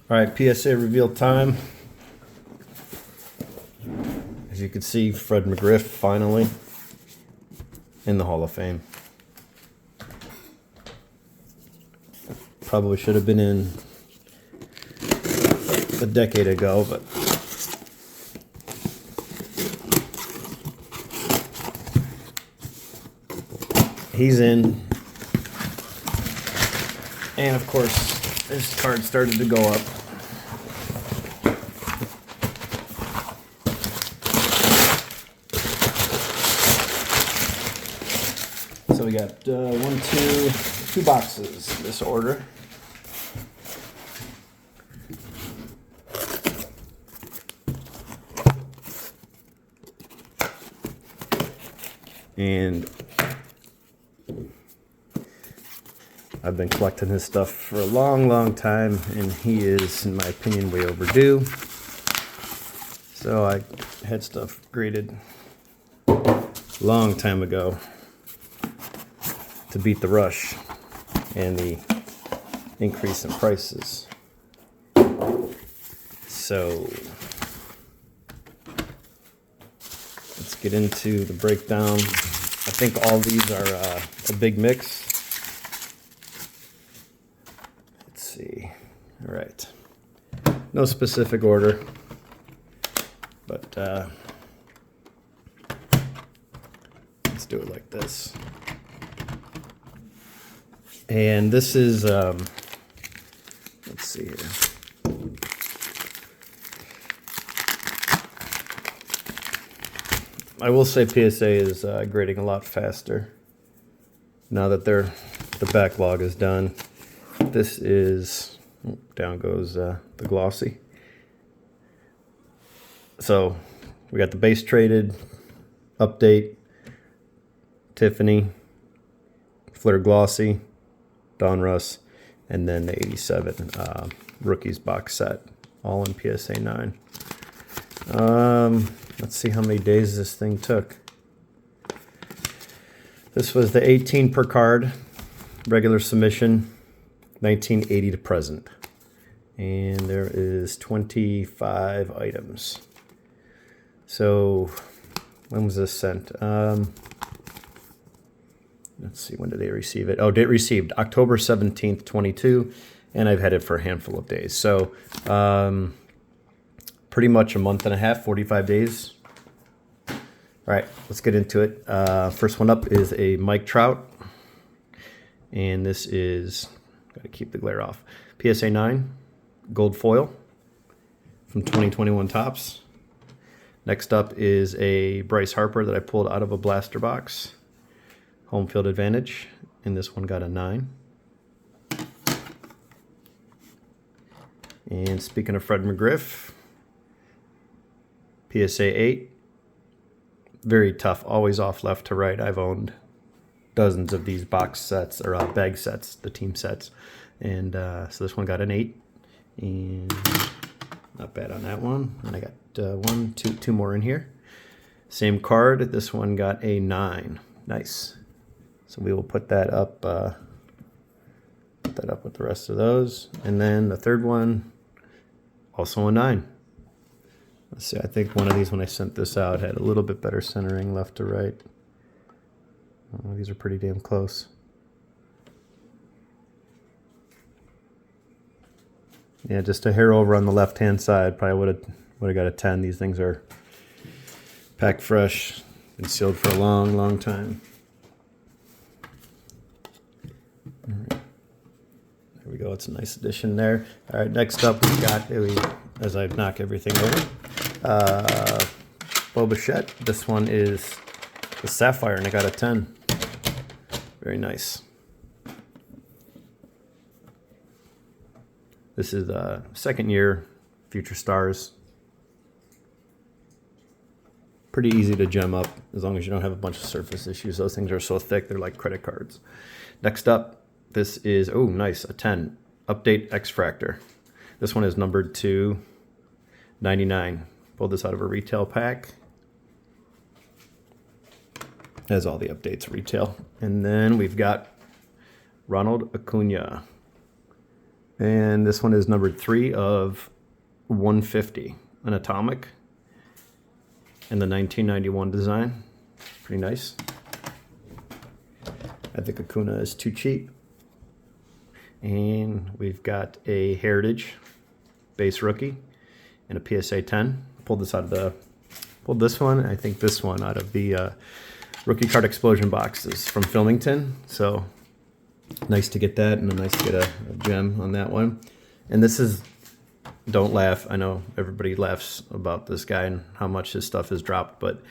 All right, PSA reveal time. As you can see, Fred McGriff finally in the Hall of Fame. Probably should have been in a decade ago, but he's in. And of course, this card started to go up. So we got two boxes in this order. And I've been collecting his stuff for a long time, and he is, in my opinion, way overdue. So I had stuff graded a long time ago to beat the rush and the increase in prices. So let's get into the breakdown. I think all these are a big mix. Let's see. All right. No specific order, but let's do it like this. And this is, let's see here. I will say PSA is grading a lot faster now that the backlog is done. This is, down goes the glossy. So we got the base traded, update, Tiffany, Flitter glossy, Donruss, and then the 87 rookies box set, all in PSA 9. Let's see how many days this thing took. This was the 18 per card, regular submission, 1980 to present. And there is 25 items. So when was this sent? Let's see, when did they receive it? Oh, date received October 17th, 22, and I've had it for a handful of days. So pretty much a month and a half, 45 days. All right, let's get into it. First one up is a Mike Trout, and this is, gotta keep the glare off, PSA 9 gold foil from 2021 Topps. Next up is a Bryce Harper that I pulled out of a blaster box. Home field advantage, and this one got a 9. And speaking of Fred McGriff, PSA 8, very tough, always off left to right. I've owned dozens of these box sets, or bag sets, the team sets, and so this one got an 8, and not bad on that one. And I got two more in here. Same card, this one got a 9. Nice. So we will put that up with the rest of those. And then the third one, also a 9. Let's see, I think one of these, when I sent this out, had a little bit better centering left to right. Oh, these are pretty damn close. Yeah, just a hair over on the left-hand side. Probably would have got a 10. These things are packed fresh, been sealed for a long time. All right. There we go. It's a nice addition there. All right, next up we got, as I knock everything over, Boba Fett. This one is the Sapphire, and I got a 10. Very nice. This is the second year Future Stars. Pretty easy to gem up as long as you don't have a bunch of surface issues. Those things are so thick, they're like credit cards. Next up, this is, oh, nice, a 10. Update X-Fractor. This one is numbered to 99. Pulled this out of a retail pack. Has all the updates retail. And then we've got Ronald Acuna. And this one is numbered 3 of 150, an atomic, and the 1991 design. Pretty nice. I think Acuna is too cheap. And we've got a Heritage base rookie and a PSA 10. Pulled this one, I think this one out of the rookie card explosion boxes from Filmington. So nice to get that, and nice to get a gem on that one. And this is, don't laugh, I know everybody laughs about this guy and how much his stuff has dropped, but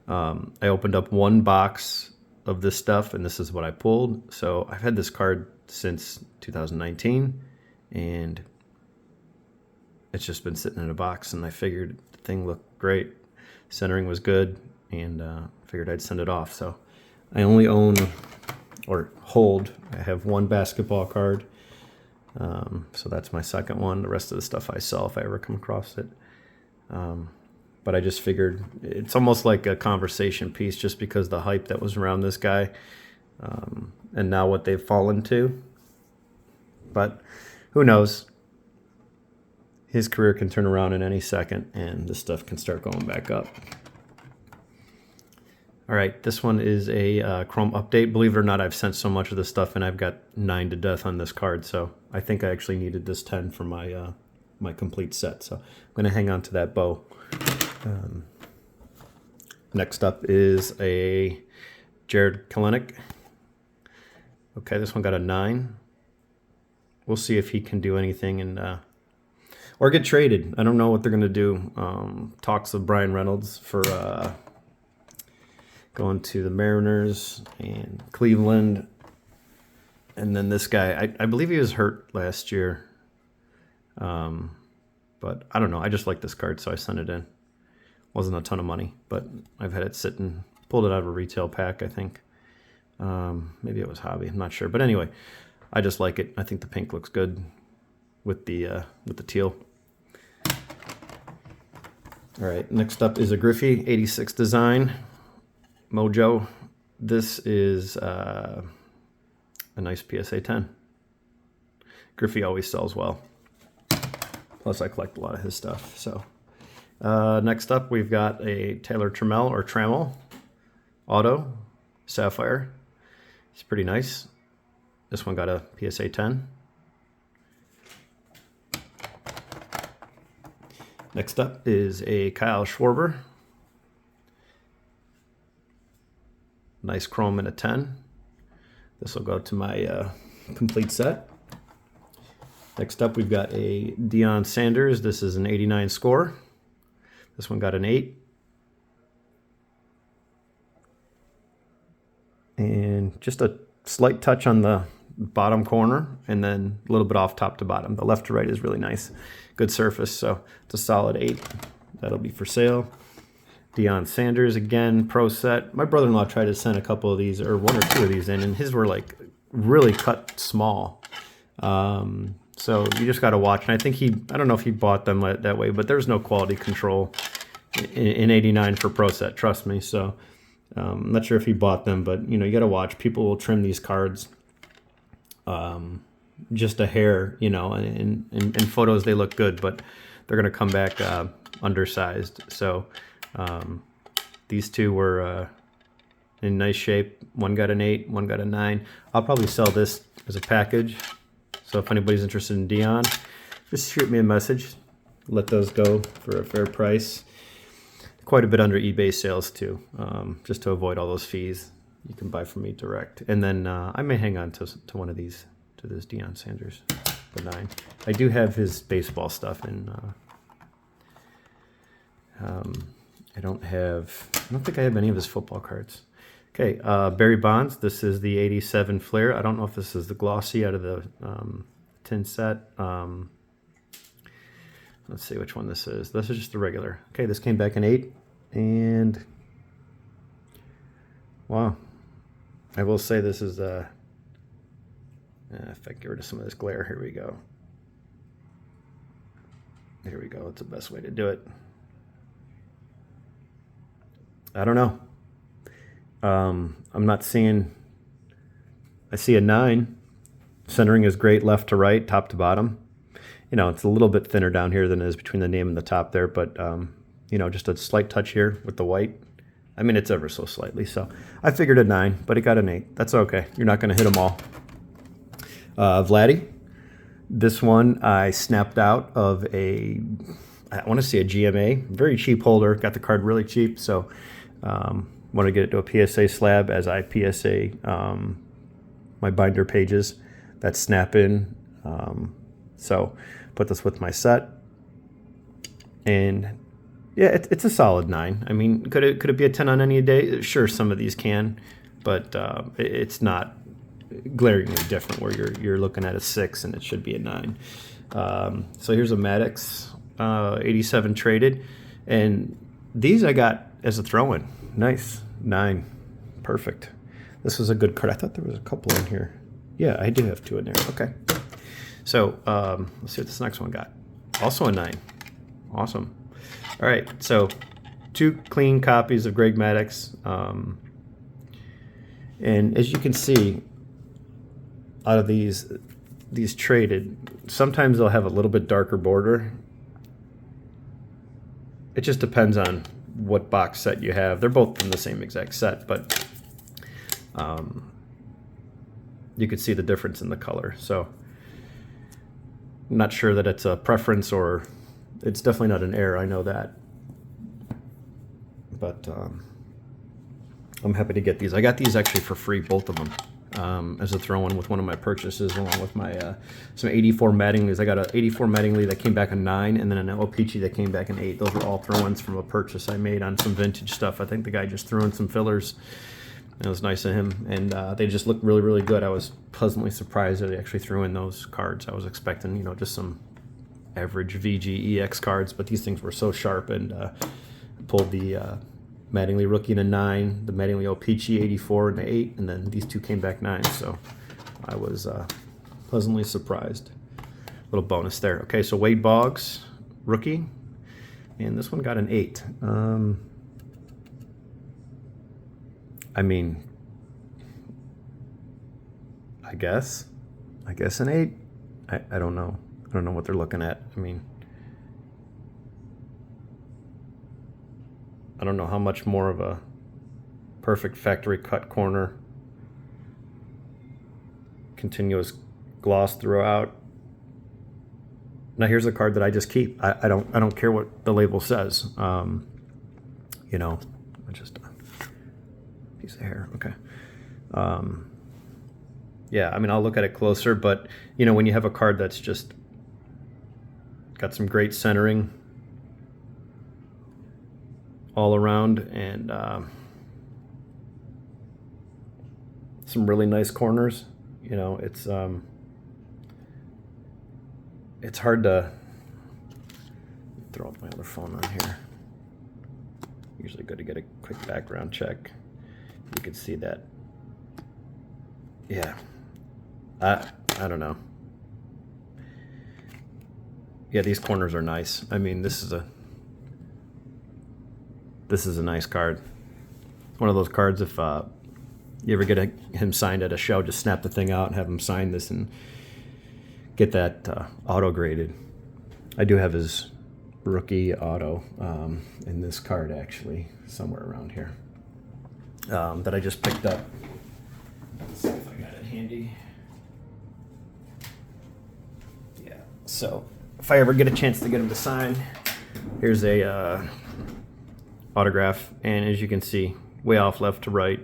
I opened up one box of this stuff and this is what I pulled. So I've had this card since 2019 and it's just been sitting in a box, and I figured the thing looked great, centering was good, and figured I'd send it off. So I only own or hold, I have one basketball card, so that's my second one. The rest of the stuff I sell if I ever come across it. But I just figured it's almost like a conversation piece, just because the hype that was around this guy, and now what they've fallen to. But who knows? His career can turn around in any second, and this stuff can start going back up. All right, this one is a Chrome update. Believe it or not, I've sent so much of this stuff, and I've got 9 to death on this card. So I think I actually needed this 10 for my my complete set. So I'm going to hang on to that bow. Next up is a Jared Kelenic. Okay, this one got a 9. We'll see if he can do anything and or get traded. I don't know what they're going to do. Talks of Brian Reynolds for going to the Mariners and Cleveland. And then this guy, I believe he was hurt last year. But I don't know. I just like this card, so I sent it in. Wasn't a ton of money, but I've had it sit and pulled it out of a retail pack, I think. Maybe it was hobby. I'm not sure. But anyway, I just like it. I think the pink looks good with the teal. All right, next up is a Griffey 86 design Mojo. This is a nice PSA 10. Griffey always sells well. Plus, I collect a lot of his stuff. So next up, we've got a Taylor Trammell auto sapphire. It's pretty nice. This one got a PSA 10. Next up is a Kyle Schwarber. Nice chrome and a 10. This will go to my complete set. Next up, we've got a Deion Sanders. This is an 89 score. This one got an 8. And just a slight touch on the bottom corner, and then a little bit off top to bottom. The left to right is really nice. Good surface, so it's a solid 8. That'll be for sale. Deion Sanders again, pro set. My brother-in-law tried to send a couple of these, or 1 or 2 of these in, and his were like really cut small. So you just got to watch. And I think I don't know if he bought them that way, but there's no quality control in 89 for pro set, trust me. So I'm not sure if he bought them, but you got to watch. People will trim these cards just a hair, and in photos they look good, but they're going to come back undersized. So these two were in nice shape. One got an 8, one got a 9. I'll probably sell this as a package. So if anybody's interested in Deion, just shoot me a message. Let those go for a fair price. Quite a bit under eBay sales too, just to avoid all those fees. You can buy from me direct. And then I may hang on to one of these, to this Deion Sanders, the 9. I do have his baseball stuff in. I don't think I have any of his football cards. Okay, Barry Bonds. This is the 87 Flair. I don't know if this is the glossy out of the tin set. Let's see which one this is. This is just the regular. Okay, this came back in 8. And wow, I will say this is if I get rid of some of this glare, here we go. Here we go. It's the best way to do it. I don't know. I'm not seeing. I see a 9 Centering is great, left to right, top to bottom. You know, it's a little bit thinner down here than it is between the name and the top there, but you know, just a slight touch here with the white. I mean, it's ever so slightly. So I figured a 9, but it got an 8. That's okay. You're not going to hit them all. Vladdy. This one I snapped out of I want to say a GMA. Very cheap holder. Got the card really cheap. So want to get it to a PSA slab as I PSA my binder pages that snap in. So put this with my set. And yeah, it's a solid 9. I mean, could it be a 10 on any day? Sure, some of these can, but it's not glaringly different where you're looking at a 6 and it should be a 9. So here's a Maddox 87 traded, and these I got as a throw-in. Nice 9, perfect. This was a good card. I thought there was a couple in here. Yeah, I do have 2 in there. Okay. So let's see what this next one got. Also a 9. Awesome. All right, so 2 clean copies of Greg Maddox. And as you can see, out of these traded, sometimes they'll have a little bit darker border. It just depends on what box set you have. They're both in the same exact set, but you could see the difference in the color. So I'm not sure that it's a preference, or it's definitely not an error. I know that. But I'm happy to get these. I got these actually for free, both of them, as a throw-in with one of my purchases, along with my some 84 Mattingleys. I got an 84 Mattingly that came back a 9, and then an O-Pee-Chee that came back an 8. Those were all throw-ins from a purchase I made on some vintage stuff. I think the guy just threw in some fillers. It was nice of him, and they just looked really, really good. I was pleasantly surprised that he actually threw in those cards. I was expecting, you know, just some average VG-EX cards, but these things were so sharp, and pulled the Mattingly rookie in a 9, the Mattingly O-Pee-Chee 84 in an 8, and then these 2 came back 9, so I was pleasantly surprised. Little bonus there. Okay, so Wade Boggs, rookie, and this one got an 8. I mean, I guess an 8. I don't know. I don't know what they're looking at. I mean, I don't know how much more of a perfect factory cut corner, continuous gloss throughout. Now here's a card that I just keep. I don't care what the label says. You know, just a piece of hair. Okay. Yeah, I mean, I'll look at it closer, but you know, when you have a card that's just got some great centering all around, and some really nice corners, you know, it's hard to throw up my other phone on here. Usually good to get a quick background check. You can see that. Yeah, I don't know. Yeah, these corners are nice. I mean, this is a nice card. One of those cards, if you ever get him signed at a show, just snap the thing out and have him sign this and get that auto graded. I do have his rookie auto in this card, actually, somewhere around here, that I just picked up. Let's see if I got it handy. Yeah, so if I ever get a chance to get him to sign, here's a autograph, and as you can see, way off left to right.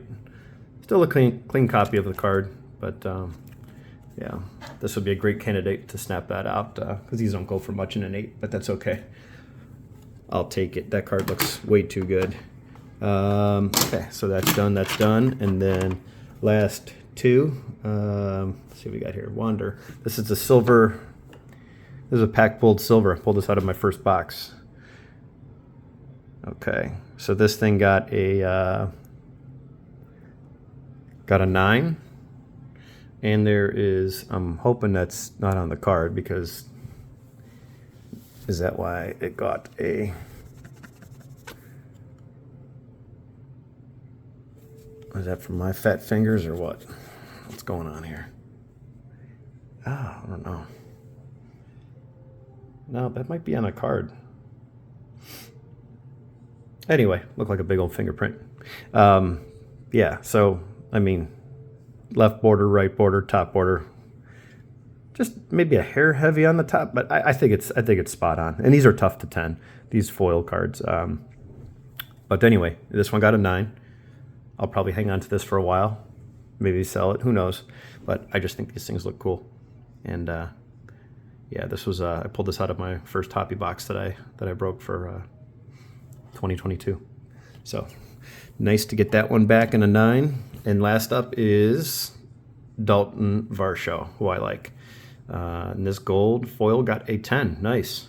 Still a clean copy of the card, but yeah, this would be a great candidate to snap that out, because these don't go for much in an 8, but that's okay. I'll take it. That card looks way too good. Okay, so that's done, and then last 2. Let's see what we got here. Wander. This is a silver. This is a pack pulled silver. I pulled this out of my first box. Okay, so this thing got a 9, and there is, I'm hoping that's not on the card, because is that why it got a, is that from my fat fingers or what? What's going on here? Oh, I don't know. No, that might be on a card. Anyway, looked like a big old fingerprint. Yeah, so, I mean, left border, right border, top border. Just maybe a hair heavy on the top, but I think it's spot on. And these are tough to 10, these foil cards. But anyway, this one got a 9. I'll probably hang on to this for a while. Maybe sell it, who knows. But I just think these things look cool. And yeah, this was I pulled this out of my first hobby box that I broke for 2022. So nice to get that one back in a 9. And last up is Dalton Varsho, who I like. And this gold foil got a 10. Nice.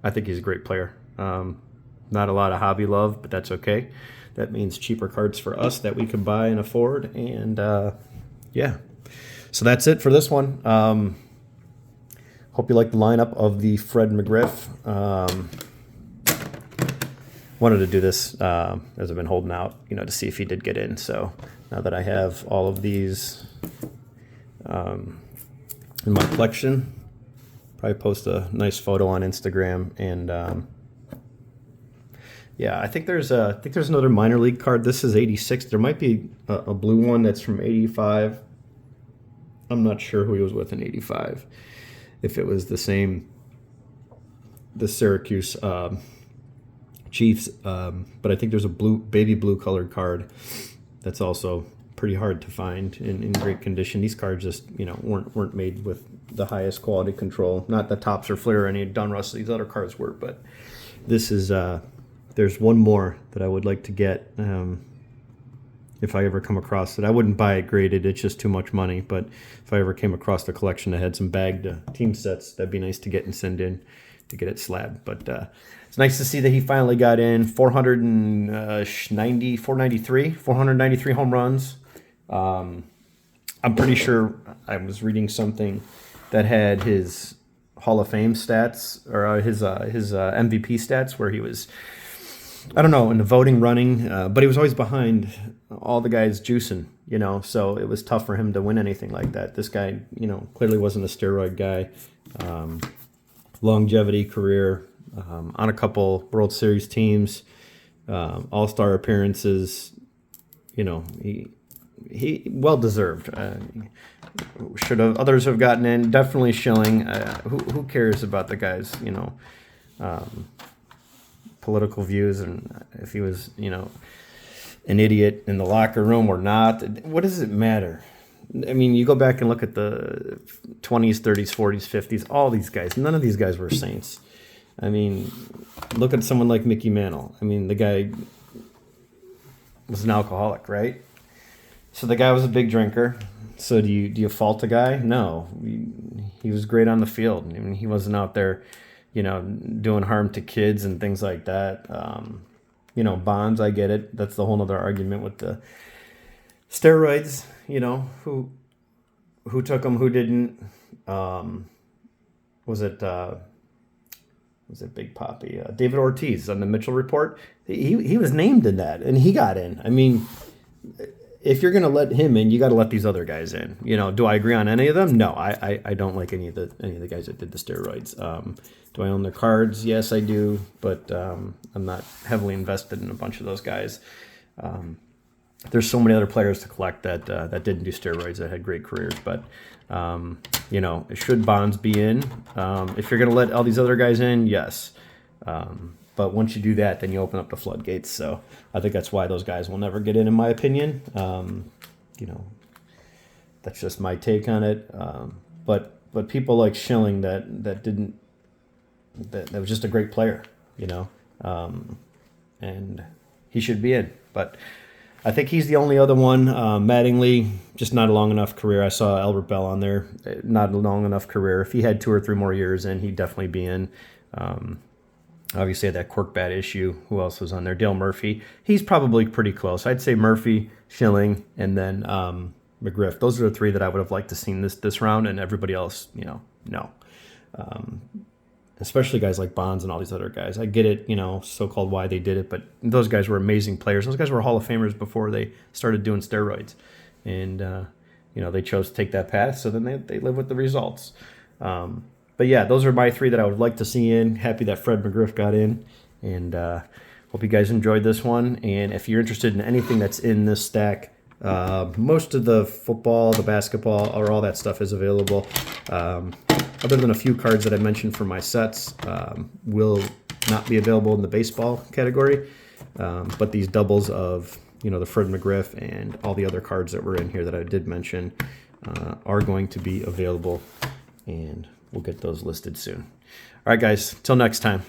I think he's a great player. Not a lot of hobby love, but that's okay. That means cheaper cards for us that we can buy and afford. And yeah, so that's it for this one. Hope you like the lineup of the Fred McGriff. Wanted to do this as I've been holding out, to see if he did get in. So now that I have all of these in my collection, probably post a nice photo on Instagram. And yeah, I think there's another minor league card. This is 86. There might be a blue one that's from 85. I'm not sure who he was with in 85. If it was the Syracuse Chiefs, but I think there's a baby blue colored card that's also pretty hard to find in great condition. These cards just weren't made with the highest quality control. Not the Topps or Fleer or any Donruss. These other cards were, but this is there's one more that I would like to get if I ever come across it. I wouldn't buy it graded, it's just too much money, but if I ever came across a collection that had some bagged team sets, that'd be nice to get and send in to get it slabbed. But it's nice to see that he finally got in. 493 home runs. I'm pretty sure I was reading something that had his Hall of Fame stats, or his MVP stats, where he was, I don't know, in the voting running, but he was always behind all the guys juicing, so it was tough for him to win anything like that. This guy, clearly wasn't a steroid guy. Longevity career, on a couple World Series teams, all-star appearances, he well deserved. Should have others have gotten in? Definitely Schilling. Who cares about the guy's political views, and if he was an idiot in the locker room or not? What does it matter? I mean, you go back and look at the 20s, 30s, 40s, 50s. All these guys, none of these guys were saints. I mean, look at someone like Mickey Mantle. I mean, the guy was an alcoholic, right? So the guy was a big drinker. So do you fault the guy? No. He was great on the field. I mean, he wasn't out there, doing harm to kids and things like that. Bonds, I get it. That's the whole other argument with the steroids. Who took them, who didn't. Was it Big Papi? David Ortiz on the Mitchell Report. He was named in that, and he got in. I mean, if you're going to let him in, you got to let these other guys in. Do I agree on any of them? No, I don't like any of the guys that did the steroids. Do I own their cards? Yes, I do, but I'm not heavily invested in a bunch of those guys. There's so many other players to collect that didn't do steroids that had great careers. But should Bonds be in? If you're going to let all these other guys in, yes. But once you do that, then you open up the floodgates. So I think that's why those guys will never get in my opinion. That's just my take on it. But people like Schilling that was just a great player, and he should be in. But I think he's the only other one. Mattingly, just not a long enough career. I saw Albert Bell on there, not a long enough career. If he had 2 or 3 more years in, he'd definitely be in. Obviously had that cork bat issue. Who else was on there? Dale Murphy. He's probably pretty close. I'd say Murphy, Schilling, and then McGriff. Those are the 3 that I would have liked to seen this round, and everybody else, no. Especially guys like Bonds and all these other guys. I get it, so-called why they did it, but those guys were amazing players. Those guys were Hall of Famers before they started doing steroids. And, you know, they chose to take that path, so then they live with the results. But yeah, those are my 3 that I would like to see in. Happy that Fred McGriff got in, and hope you guys enjoyed this one. And if you're interested in anything that's in this stack, most of the football, the basketball, or all that stuff is available. Other than a few cards that I mentioned for my sets, will not be available in the baseball category. But these doubles of, you know, the Fred McGriff and all the other cards that were in here that I did mention are going to be available, and we'll get those listed soon. All right, guys, till next time.